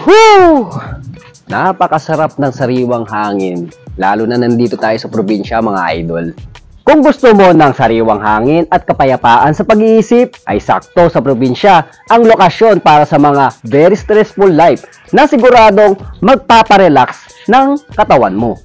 Whew! Napakasarap ng sariwang hangin, lalo na nandito tayo sa probinsya mga idol. Kung gusto mo ng sariwang hangin at kapayapaan sa pag-iisip, ay sakto sa probinsya ang lokasyon para sa mga very stressful life na siguradong magpaparelax ng katawan mo.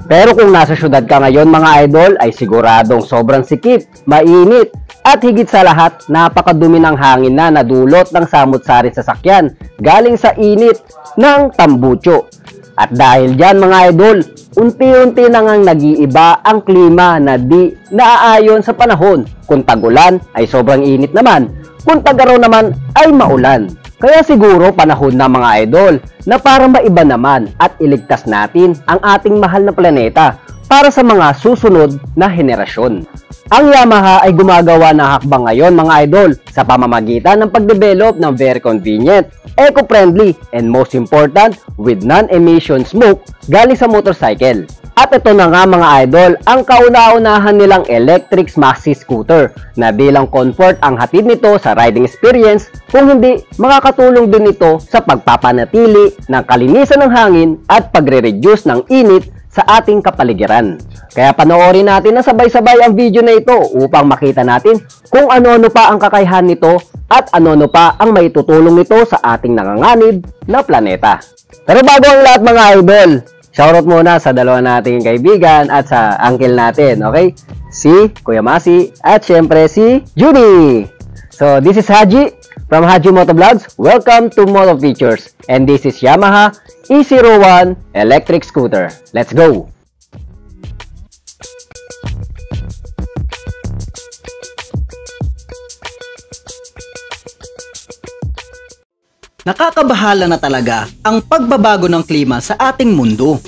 Pero kung nasa syudad ka ngayon mga idol, ay siguradong sobrang sikip, mainit, at higit sa lahat, napakadumi ng hangin na nadulot ng samot-saring sasakyan galing sa init ng tambucho. At dahil dyan mga idol, unti-unti na ngang nag-iiba ang klima na di naaayon sa panahon. Kung tag-ulan ay sobrang init naman, kung tag-araw naman ay maulan. Kaya siguro panahon na mga idol na para maiba naman at iligtas natin ang ating mahal na planeta para sa mga susunod na henerasyon. Ang Yamaha ay gumagawa ng hakbang ngayon mga idol sa pamamagitan ng pagdevelop ng very convenient, eco-friendly, and most important, with non-emission smoke galing sa motorcycle. At ito na nga mga idol, ang kauna-unahan nilang electric maxi scooter na bilang comfort ang hatid nito sa riding experience, kung hindi makakatulong din ito sa pagpapanatili ng kalinisan ng hangin at pagre-reduce ng init sa ating kapaligiran. Kaya panoorin natin na sabay-sabay ang video na ito upang makita natin kung ano-ano pa ang kakayahan nito at ano-ano pa ang maitutulong nito sa ating nanganganib na planeta. Pero bago ang lahat mga idol, shoutout muna sa dalawa nating kaibigan at sa uncle natin, okay? Si Kuya Masi at syempre si Judy. So this is Haji from Haji Motovlogs. Welcome to Moto Features, and this is Yamaha E01 electric scooter. Let's go! Nakakabahala na talaga ang pagbabago ng klima sa ating mundo.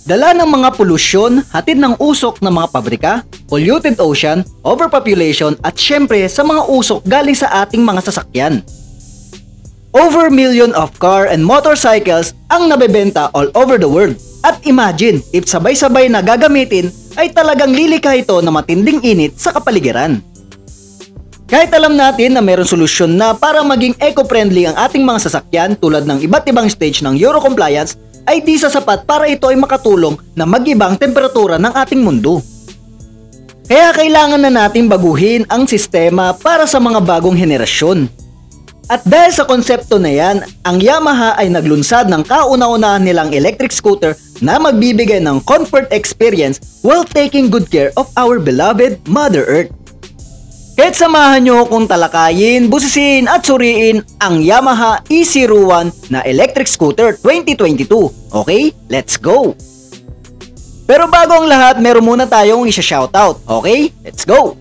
Dala ng mga polusyon, hatid ng usok ng mga pabrika, polluted ocean, overpopulation at syempre sa mga usok galing sa ating mga sasakyan. Over million of car and motorcycles ang nabebenta all over the world. At imagine, if sabay-sabay na gagamitin, ay talagang lilikha ito na matinding init sa kapaligiran. Kahit alam natin na mayroong solusyon na para maging eco-friendly ang ating mga sasakyan tulad ng iba't ibang stage ng Euro compliance, ay di sasapat para ito ay makatulong na mag-iba ang temperatura ng ating mundo. Kaya kailangan na natin baguhin ang sistema para sa mga bagong henerasyon. At dahil sa konsepto na yan, ang Yamaha ay naglunsad ng kauna-unahan nilang electric scooter na magbibigay ng comfort experience while taking good care of our beloved Mother Earth. Kahit samahan nyo kung talakayin, busisin at suriin ang Yamaha E01 na electric scooter 2022. Okay? Let's go! Pero bago ang lahat, meron muna tayong isa-shoutout. Okay? Let's go!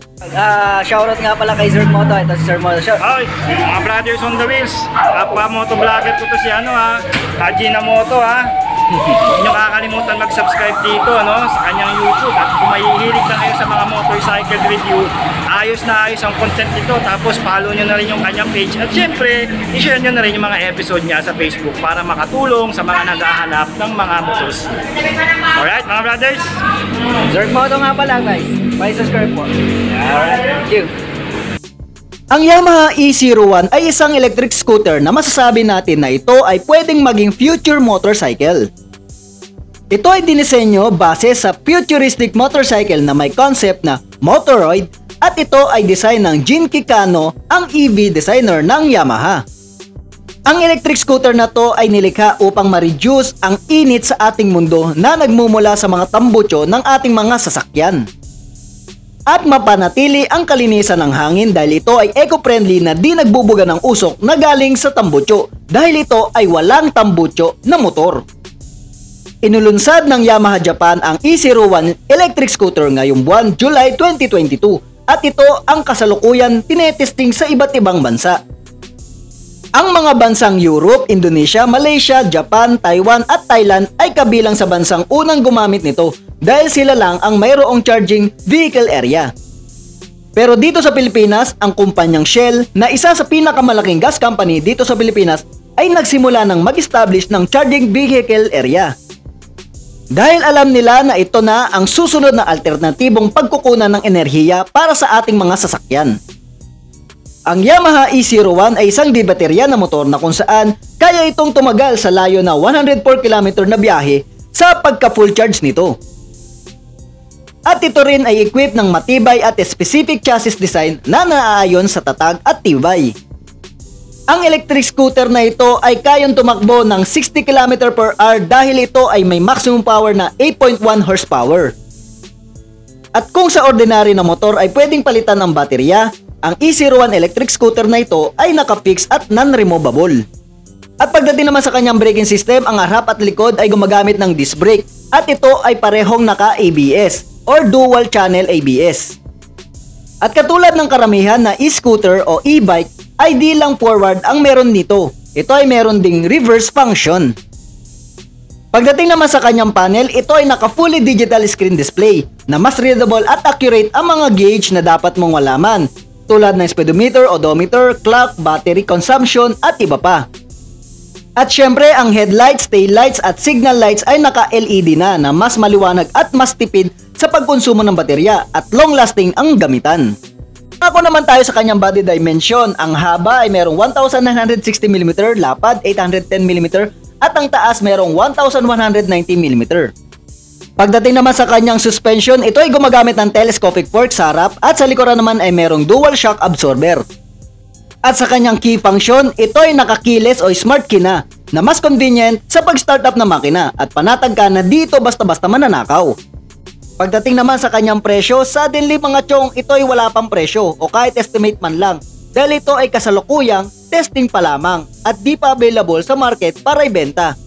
Shoutout nga pala kay Sir Moto. Ito si Sir Moto. Ay, mga brothers on the wheels. Kapwa motovlogger ko to si Haji na Moto Huwag nyo kakalimutan mag-subscribe dito sa kanyang YouTube. At kung mahihilig na kayo sa mga motorcycle review, ayos na ayos ang content nito. Tapos follow nyo na rin yung kanyang page. At syempre, i-share nyo na rin yung mga episode niya sa Facebook para makatulong sa mga naghahanap ng mga motos. Alright mga brothers? Sir Moto nga pala guys. Subscribe po. Alright, thank you. Ang Yamaha E01 ay isang electric scooter na masasabi natin na ito ay pwedeng maging future motorcycle. Ito ay dinisenyo base sa futuristic motorcycle na may concept na Motoroid at ito ay design ng Jinki Kano, ang EV designer ng Yamaha. Ang electric scooter na to ay nilikha upang ma-reduce ang init sa ating mundo na nagmumula sa mga tambucho ng ating mga sasakyan. At mapanatili ang kalinisan ng hangin dahil ito ay eco-friendly na di nagbubuga ng usok na galing sa tambucho dahil ito ay walang tambucho na motor. Inulunsad ng Yamaha Japan ang E01 electric scooter ngayong buwan July 2022 at ito ang kasalukuyan tinetesting sa iba't ibang bansa. Ang mga bansang Europe, Indonesia, Malaysia, Japan, Taiwan at Thailand ay kabilang sa bansang unang gumamit nito dahil sila lang ang mayroong charging vehicle area. Pero dito sa Pilipinas, ang kumpanyang Shell na isa sa pinakamalaking gas company dito sa Pilipinas ay nagsimula ng mag-establish ng charging vehicle area. Dahil alam nila na ito na ang susunod na alternatibong pagkukunan ng enerhiya para sa ating mga sasakyan. Ang Yamaha E01 ay isang di-baterya na motor na kung saan kaya itong tumagal sa layo na 104 km na biyahe sa pagka full charge nito. At ito rin ay equipped ng matibay at specific chassis design na naaayon sa tatag at tibay. Ang electric scooter na ito ay kayang tumakbo ng 60 km per hour dahil ito ay may maximum power na 8.1 horsepower. At kung sa ordinary na motor ay pwedeng palitan ng baterya, ang e-01 electric scooter na ito ay naka-fix at non-removable. At pagdating naman sa kanyang braking system, ang harap at likod ay gumagamit ng disc brake at ito ay parehong naka-ABS or dual channel ABS. At katulad ng karamihan na e-scooter o e-bike ay di lang forward ang meron nito. Ito ay meron ding reverse function. Pagdating naman sa kanyang panel, ito ay naka fully digital screen display na mas readable at accurate ang mga gauge na dapat mong malaman tulad ng speedometer, odometer, clock, battery consumption at iba pa. At syempre, ang headlights, taillights at signal lights ay naka-LED na mas maliwanag at mas tipid sa pagkonsumo ng baterya at long-lasting ang gamitan. Ako naman tayo sa kanyang body dimension. Ang haba ay merong 1960mm, lapad 810mm at ang taas merong 1190mm. Pagdating naman sa kanyang suspension, ito ay gumagamit ng telescopic fork sa harap at sa likuran naman ay merong dual shock absorber. At sa kanyang key function, ito ay naka-keyless o smart key na mas convenient sa pag-start up ng makina at panatag ka na dito basta-basta mananakaw. Pagdating naman sa kanyang presyo, suddenly mga chong, ito ay wala pang presyo o kahit estimate man lang dahil ito ay kasalukuyang testing pa lamang at di pa available sa market para ibenta.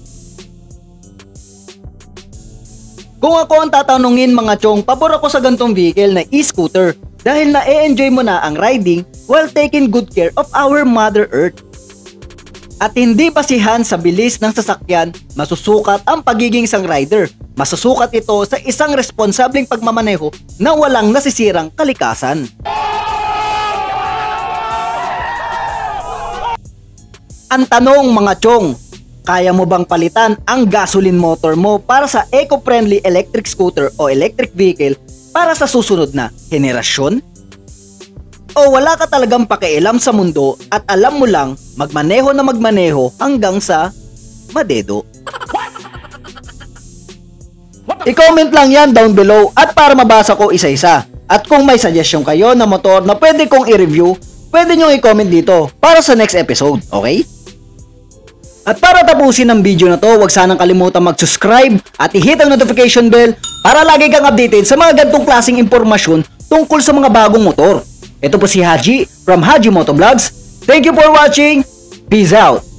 Kung ako ang tatanungin mga chong, pabor ako sa gantong vehicle na e-scooter dahil na-e-enjoy mo na ang riding while taking good care of our Mother Earth. At hindi basihan sa bilis ng sasakyan, masusukat ang pagiging isang rider. Masusukat ito sa isang responsableng pagmamaneho na walang nasisirang kalikasan. Ang tanong mga chong, kaya mo bang palitan ang gasoline motor mo para sa eco-friendly electric scooter o electric vehicle para sa susunod na henerasyon? O wala ka talagang pakialam sa mundo at alam mo lang magmaneho na magmaneho hanggang sa madedo? I-comment lang yan down below at para mabasa ko isa-isa. At kung may suggestion kayo na motor na pwede kong i-review, pwede nyo i-comment dito para sa next episode, okay? At para tapusin ang video na to, huwag sanang kalimutan mag-subscribe at i-hit ang notification bell para lagi kang updated sa mga ganitong klaseng impormasyon tungkol sa mga bagong motor. Ito po si Haji from Haji Motovlogs. Thank you for watching. Peace out.